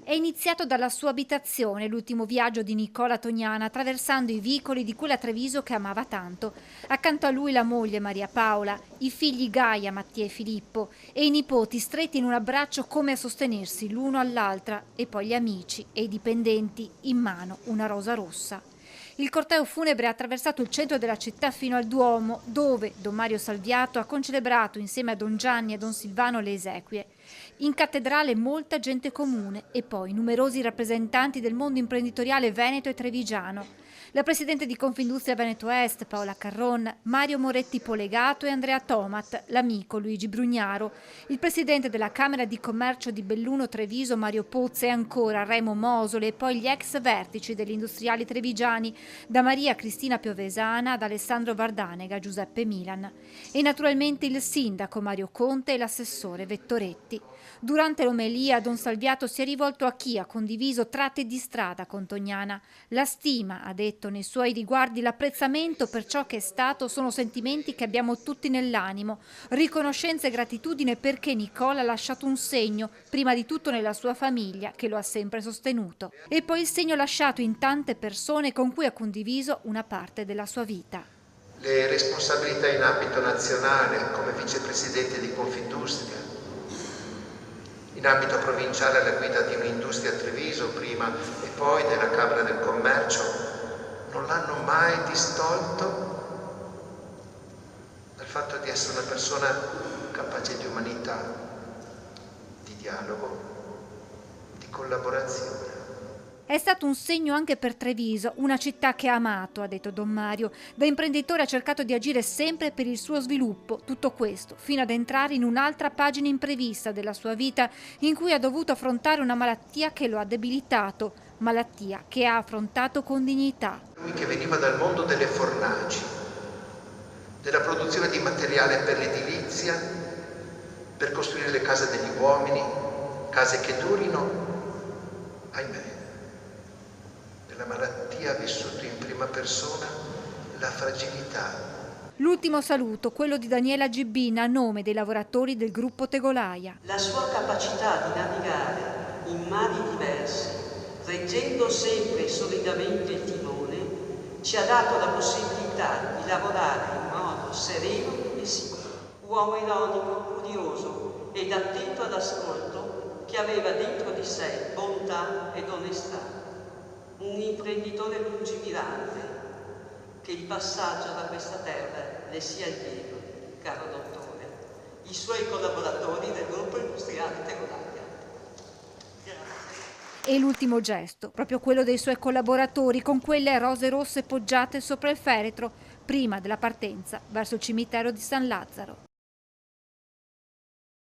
È iniziato dalla sua abitazione l'ultimo viaggio di Nicola Tognana, attraversando i vicoli di quella Treviso che amava tanto. Accanto a lui la moglie Maria Paola, i figli Gaia, Mattia e Filippo e i nipoti stretti in un abbraccio come a sostenersi l'uno all'altra, e poi gli amici e i dipendenti, in mano una rosa rossa. Il corteo funebre ha attraversato il centro della città fino al Duomo, dove Don Mario Salviato ha concelebrato insieme a Don Gianni e Don Silvano le esequie. In cattedrale molta gente comune e poi numerosi rappresentanti del mondo imprenditoriale veneto e trevigiano. La presidente di Confindustria Veneto Est, Paola Carron, Mario Moretti Polegato e Andrea Tomat, l'amico Luigi Brugnaro, il presidente della Camera di Commercio di Belluno Treviso, Mario Pozza, e ancora Remo Mosole, e poi gli ex vertici degli industriali trevigiani, da Maria Cristina Piovesana ad Alessandro Vardanega, Giuseppe Milan, e naturalmente il sindaco Mario Conte e l'assessore Vettoretti. Durante l'omelia Don Salviato si è rivolto a chi ha condiviso tratti di strada con Tognana. La stima, ha detto nei suoi riguardi, l'apprezzamento per ciò che è stato sono sentimenti che abbiamo tutti nell'animo, riconoscenza e gratitudine perché Nicola ha lasciato un segno, prima di tutto nella sua famiglia, che lo ha sempre sostenuto, e poi il segno lasciato in tante persone con cui ha condiviso una parte della sua vita. Le responsabilità in ambito nazionale come vicepresidente di Confindustria, in ambito provinciale alla guida di un'industria a Treviso prima e poi della Camera del Commercio, non l'hanno mai distolto dal fatto di essere una persona capace di umanità, di dialogo, di collaborazione. È stato un segno anche per Treviso, una città che ha amato, ha detto Don Mario. Da imprenditore ha cercato di agire sempre per il suo sviluppo, tutto questo, fino ad entrare in un'altra pagina imprevista della sua vita, in cui ha dovuto affrontare una malattia che lo ha debilitato, malattia che ha affrontato con dignità. Lui che veniva dal mondo delle fornaci, della produzione di materiale per l'edilizia, per costruire le case degli uomini, case che durino, ahimè. La malattia ha vissuto in prima persona la fragilità. L'ultimo saluto, quello di Daniela Gibbina, a nome dei lavoratori del gruppo Tegolaia. La sua capacità di navigare in mari diversi, reggendo sempre solidamente il timone, ci ha dato la possibilità di lavorare in modo sereno e sicuro. Uomo ironico, curioso ed attento all'ascolto, che aveva dentro di sé bontà ed onestà. Un imprenditore lungimirante, che il passaggio da questa terra le sia lieto, caro dottore. I suoi collaboratori del gruppo industriale Tegolaia. Grazie. E l'ultimo gesto, proprio quello dei suoi collaboratori, con quelle rose rosse poggiate sopra il feretro, prima della partenza verso il cimitero di San Lazzaro.